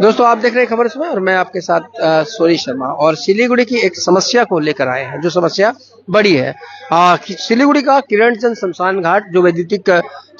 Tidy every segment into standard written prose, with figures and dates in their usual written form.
दोस्तों आप देख रहे हैं खबर इसमें और मैं आपके साथ सोनी शर्मा और सिलीगुड़ी की एक समस्या को लेकर आए हैं जो समस्या बड़ी है। सिलीगुड़ी का किरण चंद शमशान घाट जो वैद्युतिक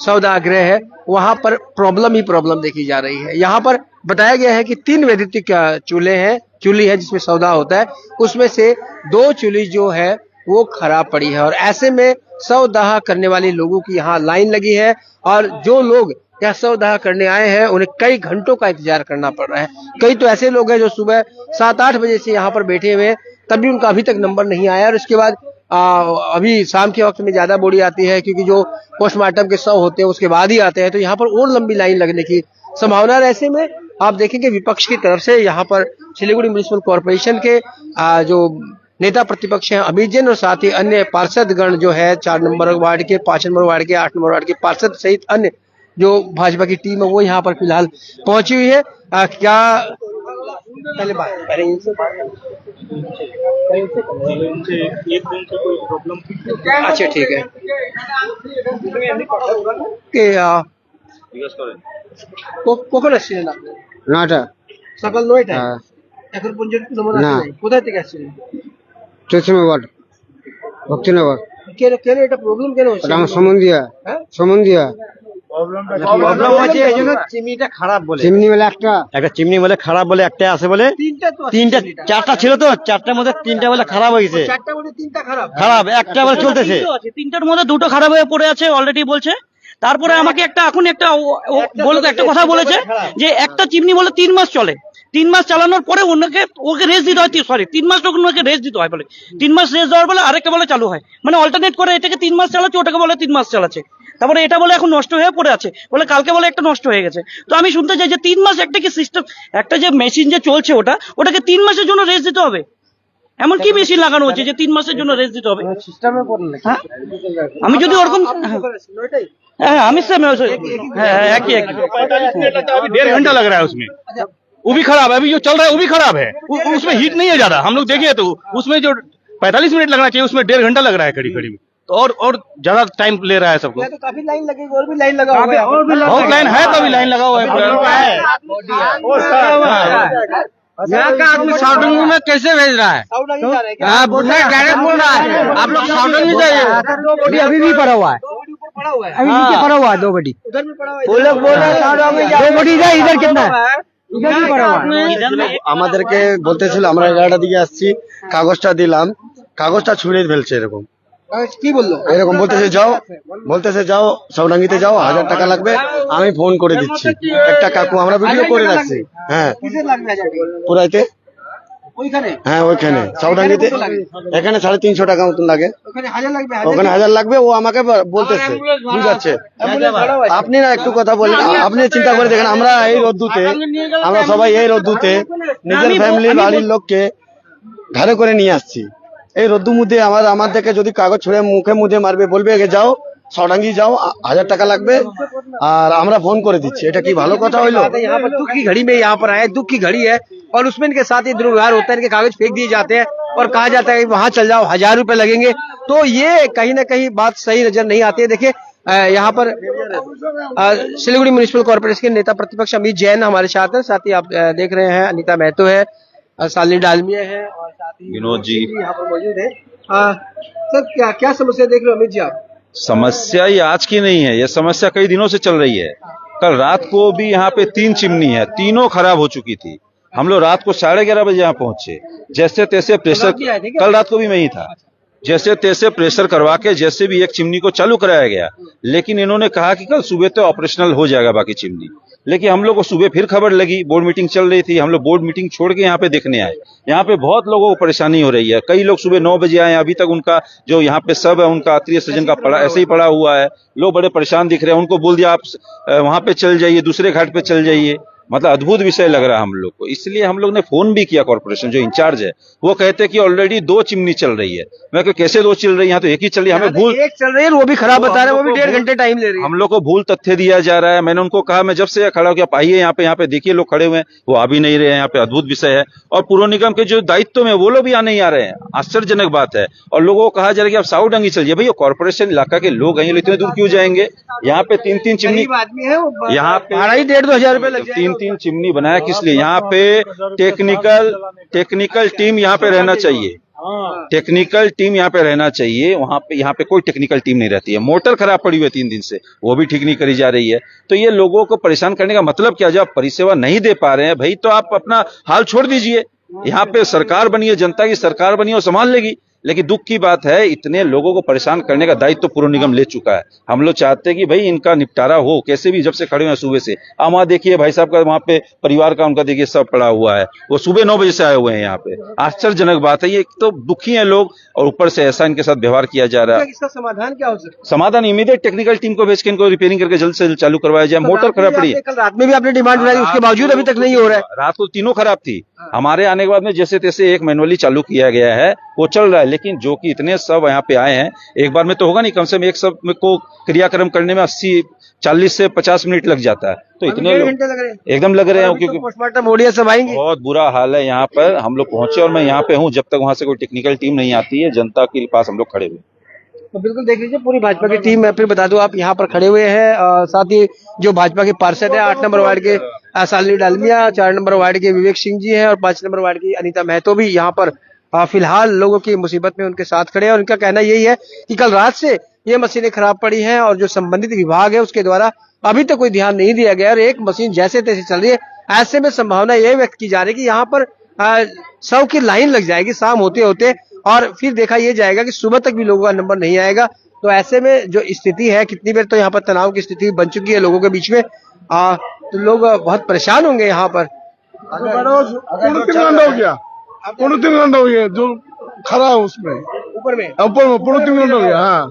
सौदागृह है वहां पर प्रॉब्लम ही प्रॉब्लम देखी जा रही है। यहाँ पर बताया गया है कि 3 वैद्युतिक चूल्ही है जिसमें सौदा होता है, उसमें से 2 चूल्ही जो है वो खराब पड़ी है और ऐसे में सौदाह करने वाले लोगों की यहाँ लाइन लगी है और जो लोग यह सौदाह करने आए हैं उन्हें कई घंटों का इंतजार करना पड़ रहा है। कई तो ऐसे लोग हैं जो सुबह 7-8 बजे से यहाँ पर बैठे हुए हैं, तभी उनका अभी तक नंबर नहीं आया और इसके बाद अभी शाम के वक्त में ज्यादा बोली आती है क्योंकि जो पोस्टमार्टम के शव होते हैं उसके बाद ही आते हैं, तो यहाँ पर और लंबी लाइन लगने की संभावना है। ऐसे में आप देखेंगे विपक्ष की तरफ से यहाँ पर सिलीगुड़ी म्युनिसिपल कॉर्पोरेशन के जो नेता प्रतिपक्ष हैं अमित जैन और साथ ही अन्य पार्षद गण जो है 4 नंबर वार्ड के, 5 नंबर वार्ड के, 8 नंबर वार्ड के पार्षद सहित अन्य जो भाजपा की टीम है वो यहाँ पर फिलहाल पहुंची हुई है। क्या पहले अच्छा ठीक है কখন আসছিলেন আপনি? 9টা সকাল 9টায় এখন পর্যন্ত নম্বর আসে নাই। কোথা থেকে আসছিলেন? চৌচুমাবাদ ভক্তিনগর। কেন কেন এটা প্রবলেম কেন হচ্ছে? আমার সম্বন্ধীয়া সম্বন্ধীয়া প্রবলেম আছে এইজন্য চিমনিটা খারাপ বলে। চিমনি বলে একটা চিমনি বলে খারাপ বলে একটা আছে বলে তিনটা 4টা ছিল তো 4টার মধ্যে 3টা বলে খারাপ হয়ে গেছে। 4টার মধ্যে 3টা খারাপ খারাপ একটা বলে চলতেছে। 3টার মধ্যে 2টো খারাপ হয়ে পড়ে আছে অলরেডি বলছে। তারপরে আমাকে এখন একটা কথা বলেছে যে একটা চিমনি বলে 3 মাস চলে, 3 মাস চালানোর পরে ওকে রেস্ট দিতে হয়, সরি 3 মাস ওকে রেস্ট দিতে হয় বলে, 3 মাস রেস্ট দেওয়ার বলে আরেকটা বলে চালু হয়, মানে অল্টারনেট করে এটাকে 3 মাস চালাচ্ছে ওটাকে বলে 3 মাস চালাচ্ছে। তারপরে এটা বলে এখন নষ্ট হয়ে পড়ে আছে বলে কালকে বলে একটা নষ্ট হয়ে গেছে। তো আমি শুনতে চাই যে 3 মাস একটা কি সিস্টেম, একটা যে মেশিন যে চলছে ওটাকে 3 মাসের জন্য রেস্ট দিতে হবে? এমন কি মেশিন লাগানো হচ্ছে যে 3 মাসের জন্য রেস্ট দিতে হবে? আমি যদি ওরকম हमें से एक ही 1.5 घंटा लग रहा है उसमें, वो भी खराब है। अभी जो चल रहा है वो भी खराब है, उसमें हीट नहीं है ज्यादा। हम लोग देखे तो उसमें जो 45 मिनट लगना चाहिए उसमें 1.5 घंटा लग रहा है खड़ी में, तो और ज्यादा टाइम ले रहा है सबको। तो काफी लाइन लगेगी और भी लाइन लगा हुआ है, बहुत लाइन है, तो अभी लाइन लगा हुआ है। यहाँ का आदमी साउडंग में कैसे भेज रहा है? डायरेक्ट बोल रहा है आप लोग साउडंग में जाइए। 2 बॉडी अभी भी पड़ा हुआ है, अभी नीचे पड़ा हुआ है 2 बॉडी उधर भी पड़ा हुआ है। वो लोग बोल रहे हैं 2 बॉडी इधर कितना है, इधर भी पड़ा हुआ है। আমাদেরকে বলতেছিল আমরা 11টার দিকে আসছি, কাগজটা দিলাম, কাগজটা ছুঁড়ে ফেলছে এরকম। কি বললো? এরকম বলতেছে যাও সাউডাঙ্গিতে যাও, 1000 টাকা লাগবে, আমি ফোন করে দিচ্ছি। একটা কাকু আমরা ভিডিও করে রাখছি। হ্যাঁ পুরাইতে হ্যাঁ ওইখানে সাউডাঙ্গিতে এখানে 350 টাকা মতন লাগে, ওখানে 1000 লাগবে। ও আমাকে বলতেছে বুঝাচ্ছে। আপনি না একটু কথা বলেন, আপনি চিন্তা করে দেখেন আমরা এই রোদ্দুতে, আমরা সবাই এই রোদ্দুতে নিজের ফ্যামিলি বাড়ির লোককে ঘরে করে নিয়ে আসছি। এই রোদ্দুর মধ্যে আমাদেরকে যদি কাগজ ছুঁড়ে মুখে মুখে মারবে, বলবে যাও সাউডাঙ্গি যাও 1000 টাকা লাগবে আর আমরা फोन করে দিচ্ছি, এটা কি ভালো কথা হইলো? यहाँ पर दुख की घड़ी में यहाँ पर आए, दुख की घड़ी है और उसमें इनके साथ ही दुर्व्यवहार होता है, इनके कागज फेंक दिए जाते हैं और कहा जाता है वहां चल जाओ 1000 रुपए लगेंगे। तो ये कहीं ना कहीं बात सही नजर नहीं आती है। देखिए यहाँ पर सिलीगुड़ी म्युनिसिपल कॉर्पोरेशन के नेता प्रतिपक्ष अमित जैन हमारे साथ है, साथ ही आप देख रहे हैं अनिता महतो है, शालिनी डालमिया है और साथ ही विनोद जी यहाँ पर मौजूद है। सर क्या समस्या देख रहे हो अमित जी आप? समस्या ये आज की नहीं है, ये समस्या कई दिनों से चल रही है। कल रात को भी यहाँ पे 3 चिमनी है, तीनों खराब हो चुकी थी। हम लोग रात को 11:30 बजे यहाँ पहुंचे, जैसे तैसे प्रेशर, कल रात को भी मैं ही था, जैसे तैसे प्रेशर करवा के जैसे भी एक चिमनी को चालू कराया गया। लेकिन इन्होंने कहा कि कल सुबह तो ऑपरेशनल हो जाएगा बाकी चिमनी। लेकिन हम लोग को सुबह फिर खबर लगी, बोर्ड मीटिंग चल रही थी, हम लोग बोर्ड मीटिंग छोड़ के यहाँ पे देखने आए। यहाँ पे बहुत लोगों को परेशानी हो रही है। कई लोग सुबह 9 बजे आए, अभी तक उनका जो यहाँ पे सब है उनका आत्मीय स्वजन का पड़ा ऐसे ही पड़ा हुआ है। लोग बड़े परेशान दिख रहे हैं, उनको बोल दिया आप वहां पे चल जाइए, दूसरे घाट पे चल जाइए। मतलब अद्भुत विषय लग रहा है हम लोग को। इसलिए हम लोग ने फोन भी किया कॉर्पोरेशन जो इंचार्ज है, वो कहते हैं कि ऑलरेडी 2 चिमनी चल रही है। मैं कहा कैसे 2 चल रही है, यहाँ तो एक ही चल रही है, हमें भूल एक चल रही है वो भी खराब बता रहे हैं, वो भी 1.5 घंटे टाइम ले रही है। हम लोग को भूल तथ्य दिया जा रहा है। मैंने उनको कहा, मैं जब से खड़ा हो गया, आप आइए यहाँ पे देखिए लोग खड़े हुए हैं, वो आ भी नहीं रहे हैं। यहाँ पे अद्भुत विषय है। और पूर्व निगम के जो दायित्व में वो लोग भी नहीं आ रहे हैं, आश्चर्यजनक बात है। और लोगों को कहा जा रहा है कि आप साउडंगी चलिए। भैया कॉर्पोरेशन इलाका के लोग हैं, इतने दूर क्यों जाएंगे? यहाँ पे 3-3 चिमनी, यहाँ पे 1,500-2,000 रुपए लग जाएंगे। 3 चिमनी बनाया किस लिए? यहाँ पे टेक्निकल टीम यहाँ पे रहना चाहिए, टेक्निकल टीम यहाँ पे रहना चाहिए। यहाँ पे कोई टेक्निकल टीम नहीं रहती है। मोटर खराब पड़ी हुई है 3 दिन से, वो भी ठीक नहीं करी जा रही है। तो ये लोगों को परेशान करने का मतलब क्या? जब आप परिसेवा नहीं दे पा रहे हैं भाई, तो आप अपना हाल छोड़ दीजिए। यहाँ पे सरकार बनी है, जनता की सरकार बनी है, वो संभाल लेगी। लेकिन दुख की बात है, इतने लोगों को परेशान करने का दायित्व तो पुर निगम ले चुका है। हम लोग चाहते हैं कि भाई इनका निपटारा हो कैसे भी, जब से खड़े हुए हैं सुबह से। आप वहाँ देखिए भाई साहब का, वहाँ पे परिवार का उनका देखिए सब पड़ा हुआ है, वो सुबह 9 बजे से आए हुए हैं यहाँ पे। आश्चर्यजनक बात है, ये एक तो दुखी है लोग, और ऊपर से ऐसा इनके साथ व्यवहार किया जा रहा है। इसका समाधान क्या हो सकता है? समाधान इमीडिएट टेक्निकल टीम को भेज के इनको रिपेयरिंग करके जल्द से जल्द चालू करवाया जाए। मोटर खराब पड़ी है, कल रात में भी आपने डिमांड बनाई, उसके बावजूद अभी तक नहीं हो रहा है। रात को तीनों खराब थी। हमारे आने के बाद में जैसे तैसे एक मैनुअली चालू किया गया है, वो चल रहा है। लेकिन जो कि इतने सब यहाँ पे आए हैं, एक बार में तो होगा नहीं, कम से कम एक सब को क्रियाक्रम करने में 40 से 50 मिनट लग जाता है। तो इतने लोग एकदम लग रहे हैं, क्योंकि पोस्टमार्टम ओडिया सब आएंगे। बहुत बुरा हाल है यहाँ पर। हम लोग पहुंचे और मैं यहाँ पे हूँ, जब तक वहां से कोई टेक्निकल टीम नहीं आती है, जनता के पास हम लोग खड़े हुए। तो बिल्कुल देख लीजिए, पूरी भाजपा की टीम, मैं फिर बता दूं, आप यहाँ पर खड़े हुए हैं। साथ ही जो भाजपा के पार्षद है, 8 नंबर वार्ड के शालिनी डालमिया, 4 नंबर वार्ड के विवेक सिंह जी हैं, और 5 नंबर वार्ड की अनीता महतो भी यहाँ पर फिलहाल लोगों की मुसीबत में उनके साथ खड़े हैं। और उनका कहना यही है कि कल रात से ये मशीनें खराब पड़ी हैं, और जो संबंधित विभाग है उसके द्वारा अभी तक कोई ध्यान नहीं दिया गया, और एक मशीन जैसे तैसे चल रही है। ऐसे में संभावना यह व्यक्त की जा रही है कि यहाँ पर 100 की लाइन लग जाएगी शाम होते होते, और फिर देखा यह जाएगा कि सुबह तक भी लोगों का नंबर नहीं आएगा। तो ऐसे में जो स्थिति है, कितनी देर तो यहाँ पर तनाव की स्थिति बन चुकी है लोगों के बीच में, तो लोग बहुत परेशान होंगे यहाँ पर। पूर्ण 3 घंटा हो गया, पूर्ण 3 घंटा हो गया जो खड़ा है उसमें, ऊपर में पूर्ण 3 घंटा हो गया। हाँ,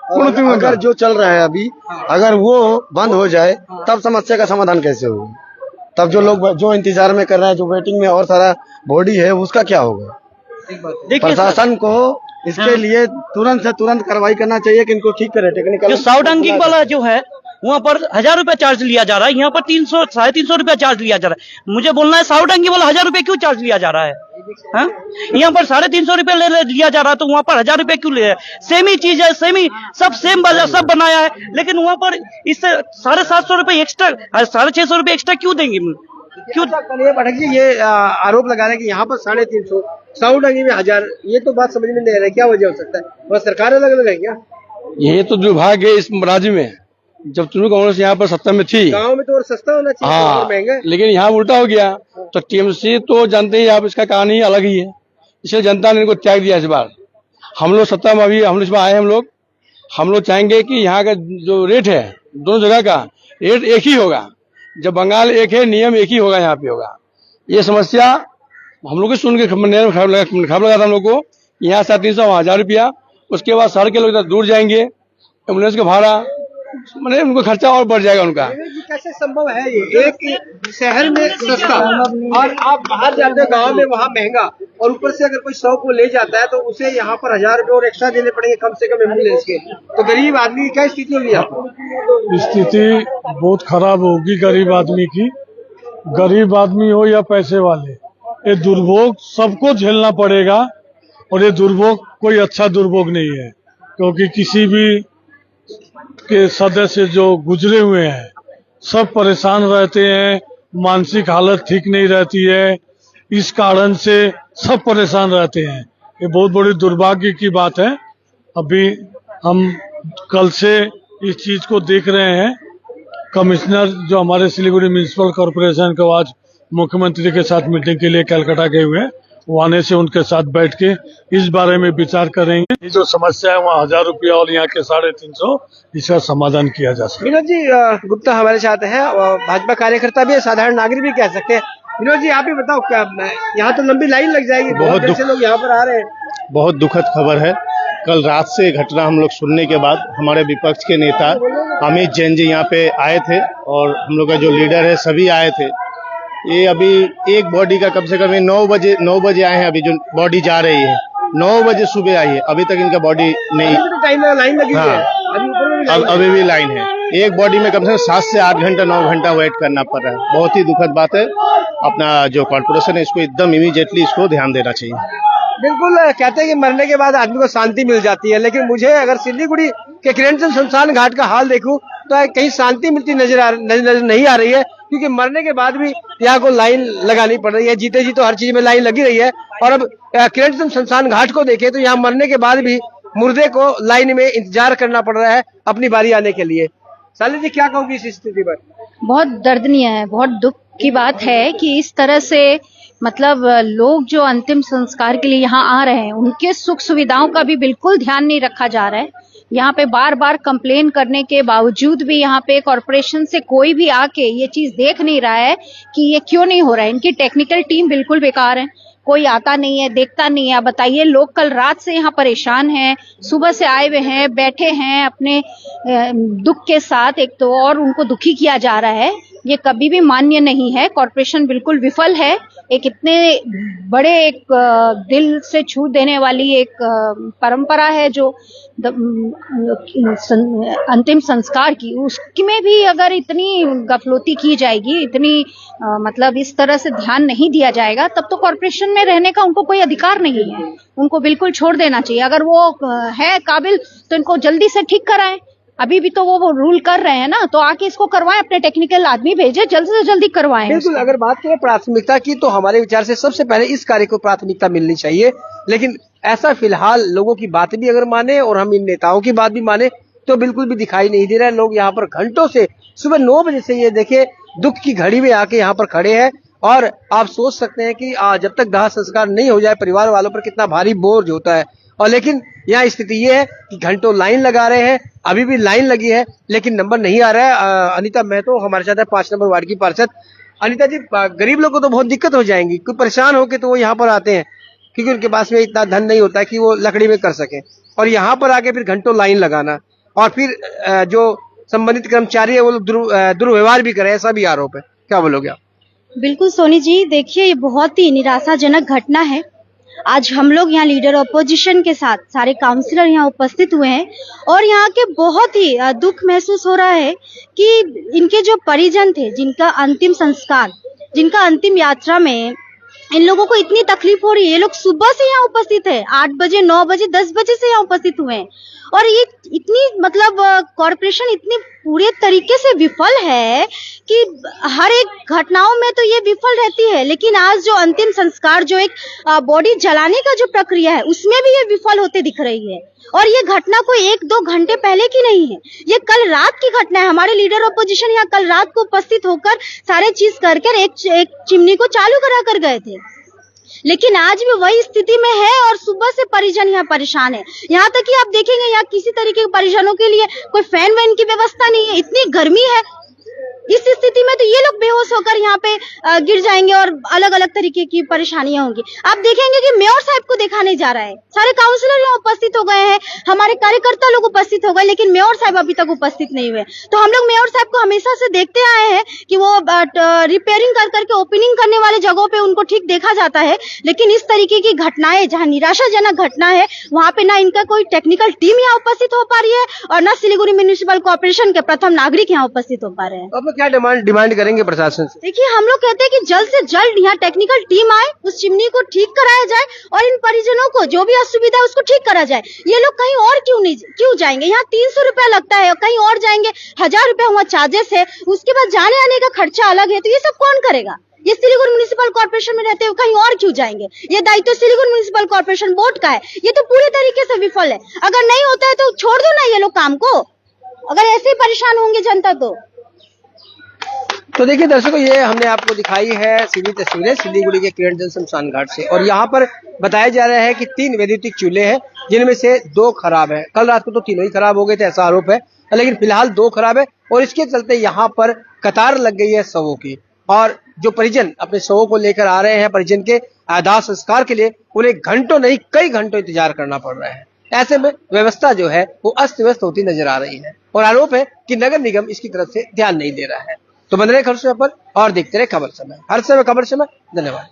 पूर्ण 3 घंटा। अगर जो चल रहा है अभी, अगर वो बंद हो जाए, तब समस्या का समाधान कैसे होगा? तब जो लोग जो इंतजार में कर रहे हैं, जो वेटिंग में और सारा बॉडी है, उसका क्या होगा? प्रशासन को इसके लिए तुरंत से तुरंत कार्रवाई करना चाहिए कि इनको ठीक करे। टेक्निकल जो साउडांगिंग वाला जो है, वहाँ पर 1000 रुपया चार्ज लिया जा रहा है, यहाँ पर 300 350 रुपया चार्ज लिया जा रहा है। मुझे बोलना है, साउडांगी वाला 1000 रुपया क्यों चार्ज लिया जा रहा है? हाँ? यहाँ पर 350 रुपया लिया जा रहा है, तो वहाँ पर 1000 रुपया क्यों ले रहा है? सेम ही चीज है, सेम ही सब सेम सब बनाया है, लेकिन वहाँ पर इससे 750 रुपये एक्स्ट्रा, 650 रुपये एक्स्ट्रा क्यों देंगे? क्यों? पाठक जी, ये आरोप लगा रहे हैं कि यहाँ पर 350, साउडांगी में 1000, ये तो बात समझ में नहीं आ रहा है, क्या वजह हो सकता है? वह सरकार अलग अलग है क्या? ये तो दुर्भाग्य है इस राज्य में। जब तृणमूल कांग्रेस यहाँ पर सत्ता में थी, गांव में तो और सस्ता होना चाहिए, हाँ, महंगा। लेकिन यहाँ उल्टा हो गया। तो टीएमसी तो जानते ही आप, इसका कहानी अलग ही है, इसलिए जनता ने इनको त्याग दिया। इस बार हम लोग सत्ता में, अभी हम लोग इसमें आए, हम लोग चाहेंगे कि यहाँ का जो रेट है, दोनों जगह का रेट एक ही होगा। जब बंगाल एक है, नियम एक ही होगा, यहाँ पे होगा। ये समस्या हम लोग सुन के खराब लगा था हम लोग को। यहाँ 350, वहाँ 1000 रुपया, उसके बाद शहर के लोग इतना दूर जाएंगे, एम्बुलेंस का भाड़ा, मैंने उनको खर्चा और बढ़ जाएगा उनका। कैसे संभव है ये, एक शहर में सस्ता और आप बाहर जाते हो गांव में वहाँ महंगा, और ऊपर से अगर कोई 100 को ले जाता है तो उसे यहाँ पर 1000 रुपये और एक्स्ट्रा देने पड़ेंगे कम से कम एम्बुलेंस के। तो गरीब आदमी की क्या स्थिति होगी? आपको स्थिति बहुत खराब होगी गरीब आदमी की। गरीब आदमी हो या पैसे वाले, ये दुर्भोग सबको झेलना पड़ेगा। और ये दुर्भोग कोई अच्छा दुर्भोग नहीं है, क्योंकि किसी भी के सदस्य जो गुजरे हुए हैं सब परेशान रहते हैं, मानसिक हालत ठीक नहीं रहती है, इस कारण से सब परेशान रहते हैं। ये बहुत बड़ी दुर्भाग्य की बात है। अभी हम कल से इस चीज को देख रहे हैं। कमिश्नर जो हमारे सिलीगुड़ी म्युनिसिपल कॉर्पोरेशन को आज मुख्यमंत्री के साथ मीटिंग के लिए कलकत्ता गए हुए हैं, वो आने से उनके साथ बैठ के इस बारे में विचार करेंगे। ये जो समस्या है वहाँ 1000 रुपया और यहाँ के 350, इसका समाधान किया जा सकता है। विनोद जी गुप्ता हमारे साथ हैं, भाजपा कार्यकर्ता भी है, साधारण नागरिक भी कह सकते हैं। विनोद जी, आप ही बताओ, क्या यहाँ तो लंबी लाइन लग जाएगी, बहुत देर से लोग यहाँ पर आ रहे हैं। बहुत दुखद खबर है। कल रात से घटना हम लोग सुनने के बाद हमारे विपक्ष के नेता अमित जैन जी यहाँ पे आए थे, और हम लोग का जो लीडर है सभी आए थे। ये अभी एक बॉडी का कम से कम 9 बजे आए हैं। अभी जो बॉडी जा रही है 9 बजे सुबह आई है, अभी तक इनका बॉडी नहीं। लाइन लगी है, अभी भी लाइन है। एक बॉडी में कम से कम 7 से 8 घंटा 9 घंटा वेट करना पड़ रहा है। बहुत ही दुखद बात है। अपना जो कॉर्पोरेशन है इसको एकदम इमीडिएटली इसको ध्यान देना चाहिए। बिल्कुल, कहते हैं कि मरने के बाद आदमी को शांति मिल जाती है, लेकिन मुझे अगर सिलीगुड़ी के किरणचंद शमशान घाट का हाल देखूं तो कहीं शांति मिलती नजर नहीं आ रही है। क्योंकि मरने के बाद भी यहाँ को लाइन लगानी पड़ रही है। जीते जी तो हर चीज में लाइन लगी रही है, और अब किरण चंद शमशान घाट को देखें तो यहाँ मरने के बाद भी मुर्दे को लाइन में इंतजार करना पड़ रहा है अपनी बारी आने के लिए। साली जी क्या कहोगी इस स्थिति पर? बहुत दर्दनीय है, बहुत दुख की बात है कि इस तरह से मतलब लोग जो अंतिम संस्कार के लिए यहाँ आ रहे हैं उनके सुख सुविधाओं का भी बिल्कुल ध्यान नहीं रखा जा रहा है। यहाँ पे बार बार कंप्लेन करने के बावजूद भी यहाँ पे कॉरपोरेशन से कोई भी आके ये चीज देख नहीं रहा है कि ये क्यों नहीं हो रहा है। इनकी टेक्निकल टीम बिल्कुल बेकार है, कोई आता नहीं है, देखता नहीं है। बताइए, लोग कल रात से यहाँ परेशान हैं, सुबह से आए हुए हैं, बैठे हैं अपने दुख के साथ, एक तो और उनको दुखी किया जा रहा है। ये कभी भी मान्य नहीं है। कॉरपोरेशन बिल्कुल विफल है। एक इतने बड़े एक दिल से छू देने वाली एक परंपरा है जो अंतिम संस्कार की, उसमें भी अगर इतनी गफलती की जाएगी, इतनी मतलब इस तरह से ध्यान नहीं दिया जाएगा, तब तो कॉरपोरेशन में रहने का उनको कोई अधिकार नहीं है। उनको बिल्कुल छोड़ देना चाहिए। अगर वो है काबिल तो इनको जल्दी से ठीक कराएं। अभी भी तो वो रूल कर रहे हैं ना, तो आके इसको करवाएं, अपने टेक्निकल आदमी भेजे, जल्द से जल्दी करवाएं। बिल्कुल, अगर बात करें प्राथमिकता की तो हमारे विचार से सबसे पहले इस कार्य को प्राथमिकता मिलनी चाहिए। लेकिन ऐसा फिलहाल लोगों की बात भी अगर माने और हम इन नेताओं की बात भी माने तो बिल्कुल भी दिखाई नहीं दे रहा है। लोग यहाँ पर घंटों से सुबह 9 बजे से ये देखिए दुख की घड़ी में आके यहाँ पर खड़े हैं, और आप सोच सकते हैं कि जब तक दाह संस्कार नहीं हो जाए परिवार वालों पर कितना भारी बोझ होता है। और लेकिन यहाँ स्थिति ये है कि घंटों लाइन लगा रहे हैं, अभी भी लाइन लगी है लेकिन नंबर नहीं आ रहा है। अनीता महतो हमारे साथ है, 5 नंबर वार्ड की पार्षद। अनीता जी, गरीब लोग को तो बहुत दिक्कत हो जाएंगी, कोई परेशान होके तो वो यहाँ पर आते हैं क्योंकि उनके पास में इतना धन नहीं होता है कि वो लकड़ी में कर सके, और यहाँ पर आके फिर घंटों लाइन लगाना और फिर जो संबंधित कर्मचारी है वो दुर्व्यवहार भी करे, ऐसा भी आरोप है। क्या बोलोगे आप? बिल्कुल सोनी जी, देखिए ये बहुत ही निराशाजनक घटना है। आज हम लोग यहाँ लीडर अपोजिशन के साथ सारे काउंसिलर यहाँ उपस्थित हुए हैं और यहाँ के बहुत ही दुख महसूस हो रहा है कि इनके जो परिजन थे, जिनका अंतिम संस्कार, जिनका अंतिम यात्रा में इन लोगों को इतनी तकलीफ हो रही है। ये लोग सुबह से यहाँ उपस्थित है, 8 बजे, 9 बजे, 10 बजे से यहाँ उपस्थित हुए हैं, और ये इतनी मतलब कॉरपोरेशन इतनी पूरे तरीके से विफल है कि हर एक घटनाओं में तो ये विफल रहती है, लेकिन आज जो अंतिम संस्कार, जो एक बॉडी जलाने का जो प्रक्रिया है, उसमें भी ये विफल होते दिख रही है। और ये घटना कोई 1-2 घंटे पहले की नहीं है, ये कल रात की घटना है। हमारे लीडर अपोजिशन यहाँ कल रात को उपस्थित होकर सारे चीज करके एक चिमनी को चालू करा कर गए थे, लेकिन आज भी वही स्थिति में है और सुबह से परिजन यहाँ परेशान है। यहाँ तक कि आप देखेंगे यहाँ किसी तरीके के परिजनों के लिए कोई फैन वैन की व्यवस्था नहीं है, इतनी गर्मी है। इस स्थिति में तो ये लोग बेहोश होकर यहाँ पे गिर जाएंगे और अलग अलग तरीके की परेशानियां होंगी। आप देखेंगे कि मेयर साहब को देखा नहीं जा रहा है, सारे काउंसिलर यहाँ उपस्थित हो गए हैं, हमारे कार्यकर्ता लोग उपस्थित हो गए, लेकिन मेयर साहब अभी तक उपस्थित नहीं हुए। तो हम लोग मेयर साहब को हमेशा से देखते आए हैं कि वो रिपेयरिंग कर करके ओपनिंग करने वाले जगहों पे उनको ठीक देखा जाता है, लेकिन इस तरीके की घटनाएं, जहाँ निराशाजनक घटना है, वहाँ पे ना इनका कोई टेक्निकल टीम यहाँ उपस्थित हो पा रही है और न सिलीगुड़ी म्युनिसिपल कॉर्पोरेशन के प्रथम नागरिक यहाँ उपस्थित हो पा रहे हैं। क्या डिमांड करेंगे प्रशासन से? देखिए, हम लोग कहते हैं कि जल्द से जल्द यहाँ टेक्निकल टीम आए, उस चिमनी को ठीक कराया जाए और इन परिजनों को जो भी असुविधा है उसको ठीक करा जाए। ये लोग कहीं और क्यों जाएंगे? यहाँ 300 रुपया लगता है, कहीं और जाएंगे 1000 रुपया वहाँ चार्जेस है, उसके बाद जाने आने का खर्चा अलग है। तो ये सब कौन करेगा? ये सिलीगुड़ी म्युनिसिपल कॉर्पोरेशन में रहते हुए कहीं और क्यों जाएंगे? ये दायित्व सिलीगुड़ी म्युनिसिपल कॉर्पोरेशन बोर्ड का है। ये तो पूरे तरीके से विफल है। अगर नहीं होता है तो छोड़ दो ना ये लोग काम को, अगर ऐसे ही परेशान होंगे जनता तो देखिए दर्शकों, ये हमने आपको दिखाई है सीधी तस्वीरें सिलीगुड़ी के किरण चंद शमशान घाट से, और यहाँ पर बताया जा रहा है कि 3 वैद्युतिक चूल्हे हैं जिनमें से 2 खराब है। कल रात को तो तीनों ही खराब हो गए थे, ऐसा आरोप है, लेकिन फिलहाल 2 खराब है और इसके चलते यहाँ पर कतार लग गई है शवों की, और जो परिजन अपने शवों को लेकर आ रहे हैं परिजन के दाह संस्कार के लिए, उन्हें घंटों नहीं कई घंटों इंतजार करना पड़ रहा है। ऐसे में व्यवस्था जो है वो अस्त व्यस्त होती नजर आ रही है और आरोप है कि नगर निगम इसकी तरफ से ध्यान नहीं दे रहा है। तो बन रहे खबर समय पर और देखते रहे खबर समय, हर समय खबर समय। धन्यवाद।